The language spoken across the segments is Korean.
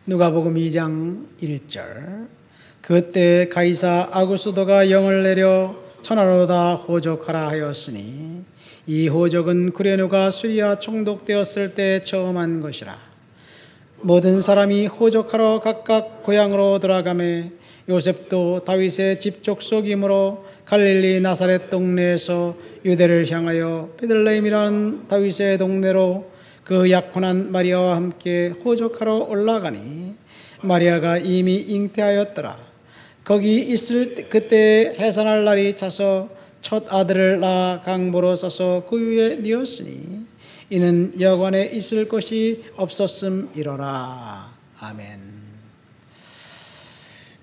누가복음 2장 1절. 그때 가이사 아구스도가 영을 내려 천하로 다 호적하라 하였으니 이 호적은 구레네가 수리아 총독되었을 때 처음 한 것이라. 모든 사람이 호적하러 각각 고향으로 돌아가매 요셉도 다윗의 집 족속이므로 갈릴리 나사렛 동네에서 유대를 향하여 베들레헴이라는 다윗의 동네로 그 약혼한 마리아와 함께 호적하러 올라가니 마리아가 이미 잉태하였더라. 거기 있을 그때 해산할 날이 차서 첫 아들을 낳아 강보로 싸서 그 위에 뉘었으니 이는 여관에 있을 곳이 없었음이로라. 아멘.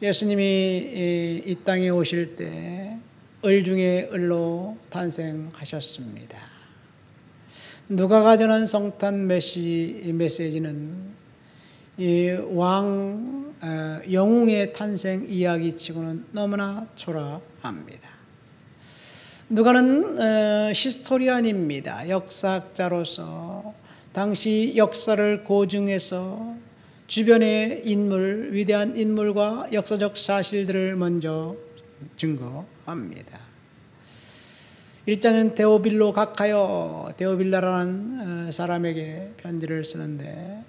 예수님이 이 땅에 오실 때 을 중에 을로 탄생하셨습니다. 누가가 전한 성탄 메시지는 이 왕 영웅의 탄생 이야기치고는 너무나 초라합니다. 누가는 히스토리안입니다. 역사학자로서 당시 역사를 고증해서 주변의 인물, 위대한 인물과 역사적 사실들을 먼저 증거합니다. 1장은 데오빌로 각하여, 데오빌라라는 사람에게 편지를 쓰는데,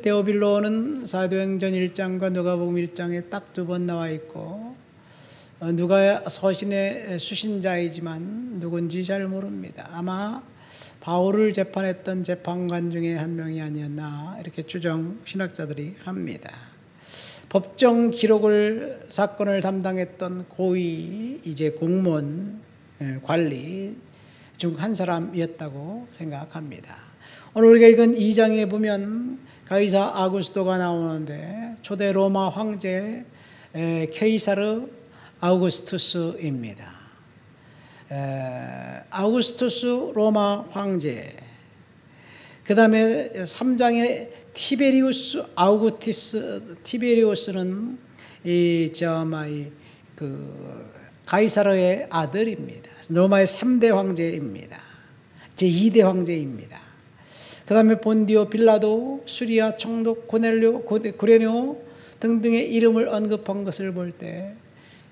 데오빌로는 사도행전 1장과 누가복음 1장에 딱 2번 나와 있고, 누가 서신의 수신자이지만 누군지 잘 모릅니다. 아마 바울을 재판했던 재판관 중에 한 명이 아니었나 이렇게 추정 신학자들이 합니다. 법정 기록을 사건을 담당했던 고위 이제 공무원 관리 중 한 사람이었다고 생각합니다. 오늘 우리가 읽은 2장에 보면 가이사 아구스도가 나오는데 초대 로마 황제 케이사르 아우구스투스입니다. 아우구스투스 로마 황제, 그 다음에 3장에 티베리우스 아우구티스, 티베리우스는 가이사르의 아들입니다. 로마의 3대 황제입니다. 제2대 황제입니다. 그 다음에 본디오 빌라도, 수리아 총독 구레네 등등의 이름을 언급한 것을 볼 때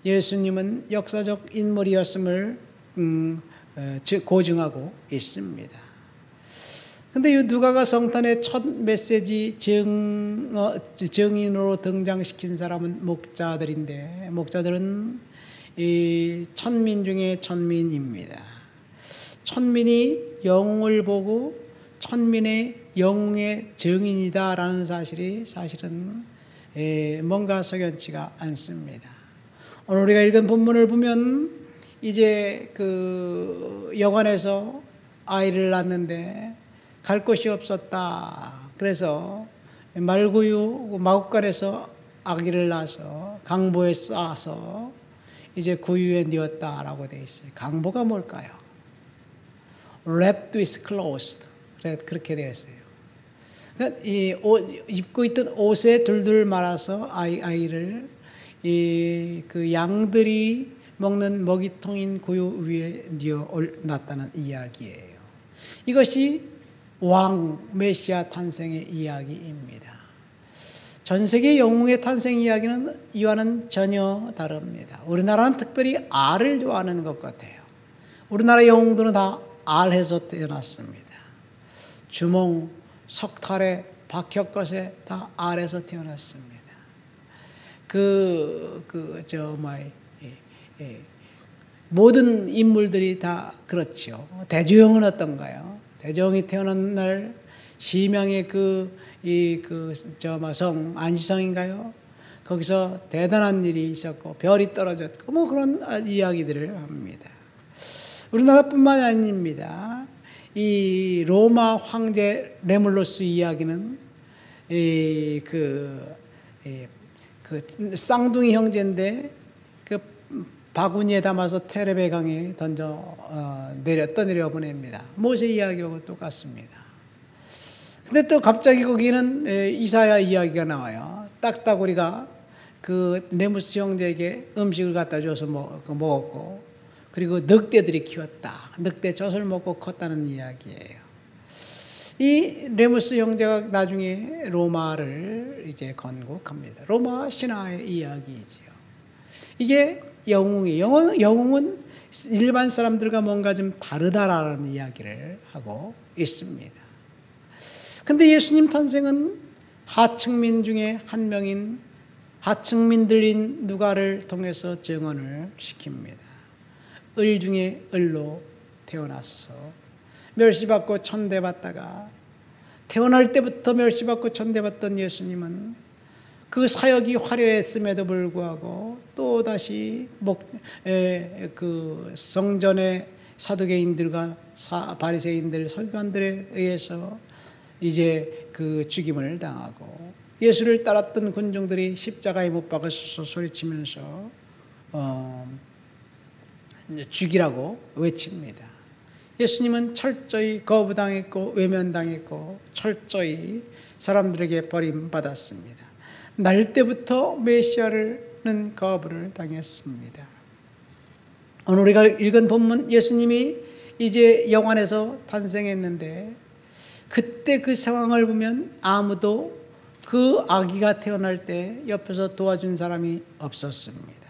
예수님은 역사적 인물이었음을 고증하고 있습니다. 근데 이 누가가 성탄의 첫 메시지 증인으로 등장시킨 사람은 목자들인데, 목자들은 이 천민 중에 천민입니다. 천민이 영웅을 보고 천민의 영웅의 증인이다라는 사실이 사실은 뭔가 석연치가 않습니다. 오늘 우리가 읽은 본문을 보면 이제 그 여관에서 아이를 낳는데 갈 곳이 없었다. 그래서 말구유 마국간에서 아기를 낳아서 강보에 싸서 이제 구유에 뉘었다라고 되어 있어요. 강보가 뭘까요? Wrapped with clothes. 그렇게 되어 있어요. 그러니까 이 입고 있던 옷에 둘둘 말아서 아이를 그 양들이 먹는 먹이통인 구유 위에 뉘어놨다는 이야기예요. 이것이 왕 메시아 탄생의 이야기입니다. 전 세계 영웅의 탄생 이야기는 이와는 전혀 다릅니다. 우리나라는 특별히 알을 좋아하는 것 같아요. 우리나라 영웅들은 다 알에서 태어났습니다. 주몽, 석탈에, 박혁것에 다 알에서 태어났습니다. 모든 인물들이 다 그렇죠. 대조영은 어떤가요? 대조영이 태어난 날 심양의 성 안시성인가요? 거기서 대단한 일이 있었고 별이 떨어졌고 뭐 그런 이야기들을 합니다. 우리나라뿐만 아닙니다. 이 로마 황제 레물루스 이야기는 쌍둥이 형제인데 그 바구니에 담아서 테레베 강에 떠내려 보냅니다. 모세 이야기하고 똑같습니다. 근데 또 갑자기 거기는 이사야 이야기가 나와요. 딱따구리가 그 레무스 형제에게 음식을 갖다 줘서 먹었고, 그리고 늑대들이 키웠다. 늑대 젖을 먹고 컸다는 이야기예요. 이 레무스 형제가 나중에 로마를 이제 건국합니다. 로마 신화의 이야기이지요. 이게 영웅이에요. 영웅은 일반 사람들과 뭔가 좀 다르다라는 이야기를 하고 있습니다. 근데 예수님 탄생은 하층민 중에 한 명인 하층민들인 누가를 통해서 증언을 시킵니다. 을 중에 을로 태어나서 멸시받고 천대받다가 태어날 때부터 멸시받고 천대받던 예수님은 그 사역이 화려했음에도 불구하고 또다시 그 성전의 사두개인들과 바리새인들 서기관들에 의해서 이제 그 죽임을 당하고 예수를 따랐던 군중들이 십자가에 못 박아서 소리치면서 죽이라고 외칩니다. 예수님은 철저히 거부당했고 외면당했고 철저히 사람들에게 버림받았습니다. 날 때부터 메시아는 거부를 당했습니다. 오늘 우리가 읽은 본문 예수님이 이제 영안에서 탄생했는데 그때 그 상황을 보면 아무도 그 아기가 태어날 때 옆에서 도와준 사람이 없었습니다.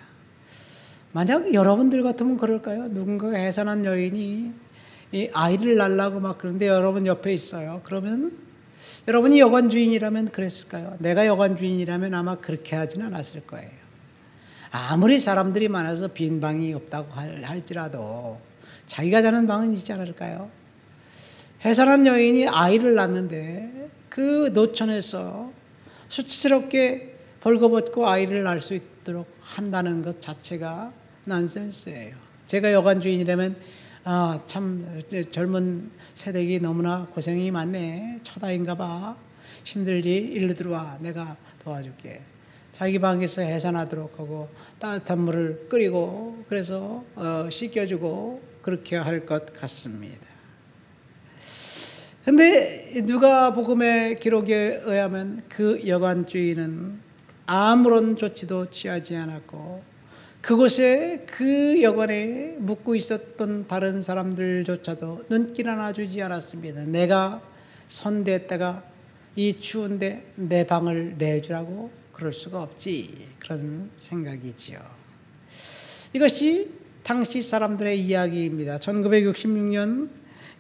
만약 여러분들 같으면 그럴까요? 누군가가 해산한 여인이 이 아이를 낳으려고 막 그런데 여러분 옆에 있어요. 그러면 여러분이 여관 주인이라면 그랬을까요? 내가 여관 주인이라면 아마 그렇게 하지는 않았을 거예요. 아무리 사람들이 많아서 빈 방이 없다고 할지라도 자기가 자는 방은 있지 않을까요? 해산한 여인이 아이를 낳는데 그 노천에서 수치스럽게 벌거벗고 아이를 낳을 수 있도록 한다는 것 자체가 난센스예요. 제가 여관 주인이라면 참 젊은 세대기 너무나 고생이 많네. 처다인가 봐. 힘들지? 일로 들어와. 내가 도와줄게. 자기 방에서 해산하도록 하고 따뜻한 물을 끓이고 그래서 씻겨주고 그렇게 할 것 같습니다. 근데 누가복음의 기록에 의하면 그 여관 주인은 아무런 조치도 취하지 않았고 그곳에 그 여관에 묵고 있었던 다른 사람들조차도 눈길 하나 주지 않았습니다. 내가 선대했다가 이 추운데 내 방을 내주라고 그럴 수가 없지. 그런 생각이지요. 이것이 당시 사람들의 이야기입니다. 1966년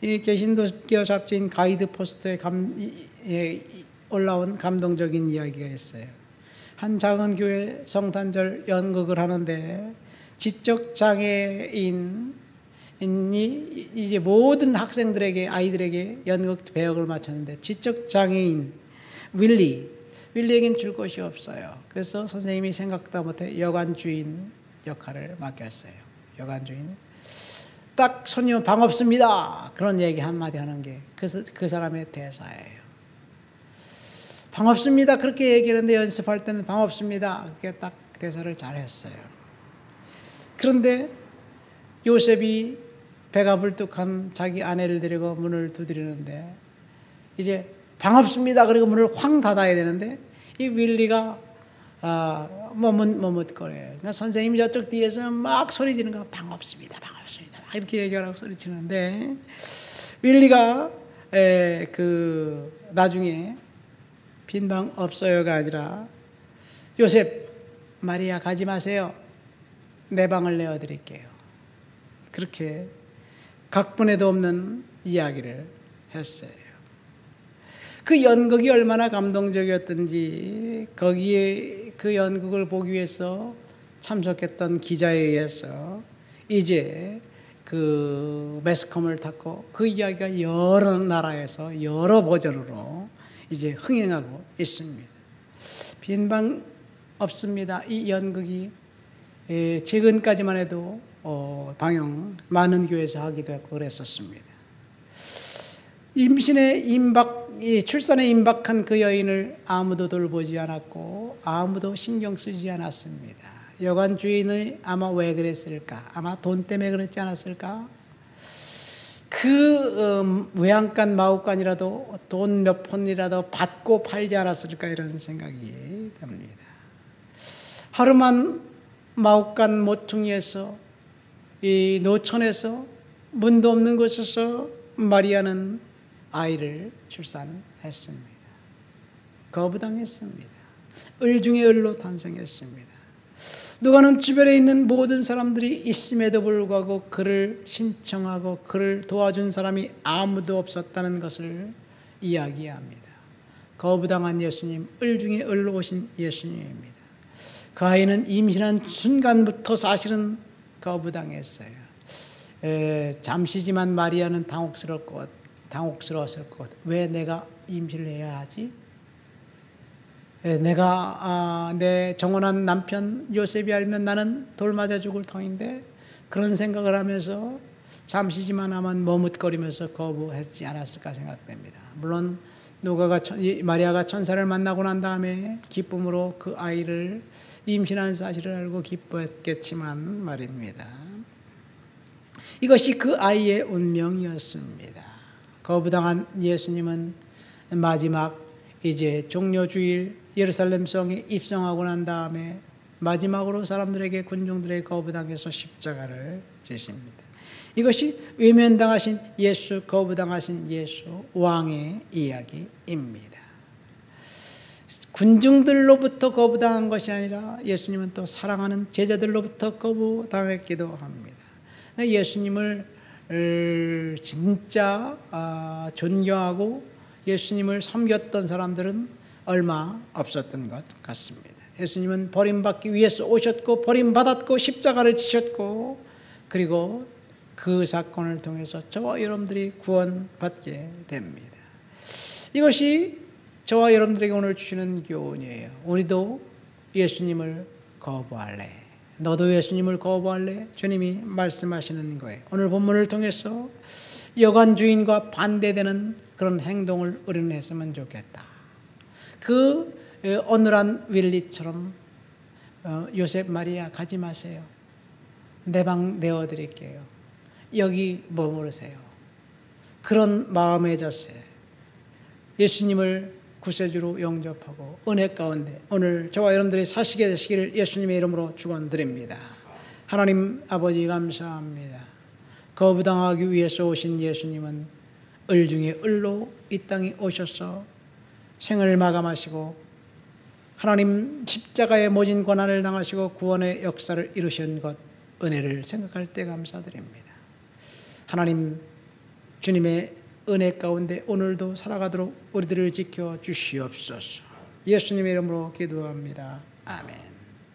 개신도교 잡지인 가이드 포스트에 올라온 감동적인 이야기가 있어요. 한 작은 교회 성탄절 연극을 하는데 지적장애인이 이제 모든 학생들에게 아이들에게 연극 배역을 맡았는데 지적장애인 윌리에겐 줄 것이 없어요. 그래서 선생님이 생각도 못해 여관 주인 역할을 맡겼어요. 여관 주인 딱 손님 방 없습니다. 그런 얘기 한마디 하는 게 그 사람의 대사예요. 방 없습니다. 그렇게 얘기하는데 연습할 때는 방 없습니다. 그렇게 딱 대사를 잘했어요. 그런데 요셉이 배가 불뚝한 자기 아내를 데리고 문을 두드리는데 이제 방 없습니다. 그리고 문을 확 닫아야 되는데 이 윌리가 머뭇거려요. 그러니까 선생님이 저쪽 뒤에서 막 소리 지르는 거 방 없습니다. 방 없습니다. 막 이렇게 얘기하라고 소리 치는데 윌리가 나중에 빈 방 없어요가 아니라 요셉, 마리아 가지 마세요. 내 방을 내어드릴게요. 그렇게 각본에도 없는 이야기를 했어요. 그 연극이 얼마나 감동적이었던지 거기에 그 연극을 보기 위해서 참석했던 기자에 의해서 이제 그 매스컴을 탔고 그 이야기가 여러 나라에서 여러 버전으로 이제 흥행하고 있습니다. 빈방 없습니다. 이 연극이 최근까지만 해도 방영 많은 교회에서 하기도 했고 그랬었습니다. 출산에 임박한 그 여인을 아무도 돌보지 않았고 아무도 신경 쓰지 않았습니다. 여관 주인이 아마 왜 그랬을까? 아마 돈 때문에 그랬지 않았을까? 그 외양간 마구간이라도 돈 몇 푼이라도 받고 팔지 않았을까 이런 생각이 듭니다. 하루만 마구간 모퉁이에서 이 노천에서 문도 없는 곳에서 마리아는 아이를 출산했습니다. 거부당했습니다. 을 중에 을로 탄생했습니다. 누가는 주변에 있는 모든 사람들이 있음에도 불구하고 그를 신청하고 그를 도와준 사람이 아무도 없었다는 것을 이야기합니다. 거부당한 예수님, 을 중에 을로 오신 예수님입니다. 그 아이는 임신한 순간부터 사실은 거부당했어요. 잠시지만 마리아는 당혹스러웠을 것. 왜 내가 임신을 해야 하지? 내가 내 정혼한 남편 요셉이 알면 나는 돌 맞아 죽을 터인데, 그런 생각을 하면서 잠시지만 하면 머뭇거리면서 거부했지 않았을까 생각됩니다. 물론 마리아가 천사를 만나고 난 다음에 기쁨으로 그 아이를 임신한 사실을 알고 기뻐했겠지만 말입니다. 이것이 그 아이의 운명이었습니다. 거부당한 예수님은 마지막 이제 종료주일 예루살렘 성에 입성하고 난 다음에 마지막으로 사람들에게, 군중들에게 거부당해서 십자가를 지십니다. 이것이 외면당하신 예수, 거부당하신 예수 왕의 이야기입니다. 군중들로부터 거부당한 것이 아니라 예수님은 또 사랑하는 제자들로부터 거부당했기도 합니다. 예수님을 진짜 존경하고 예수님을 섬겼던 사람들은 얼마 없었던 것 같습니다. 예수님은 버림받기 위해서 오셨고 버림받았고 십자가를 지셨고, 그리고 그 사건을 통해서 저와 여러분들이 구원받게 됩니다. 이것이 저와 여러분들에게 오늘 주시는 교훈이에요. 우리도 예수님을 거부할래? 너도 예수님을 거부할래? 주님이 말씀하시는 거예요. 오늘 본문을 통해서 여관 주인과 반대되는 그런 행동을 우리는 했으면 좋겠다. 그 어눌한 윌리처럼 요셉, 마리아 가지 마세요. 내 방 내어드릴게요. 여기 머무르세요. 그런 마음의 자세, 예수님을 구세주로 영접하고 은혜 가운데 오늘 저와 여러분들이 사시게 되시기를 예수님의 이름으로 축원드립니다. 하나님 아버지 감사합니다. 거부당하기 위해서 오신 예수님은 을 중에 을로 이 땅에 오셔서 생을 마감하시고 하나님 십자가의 모진 고난을 당하시고 구원의 역사를 이루신 것, 은혜를 생각할 때 감사드립니다. 하나님, 주님의 은혜 가운데 오늘도 살아가도록 우리들을 지켜 주시옵소서. 예수님의 이름으로 기도합니다. 아멘.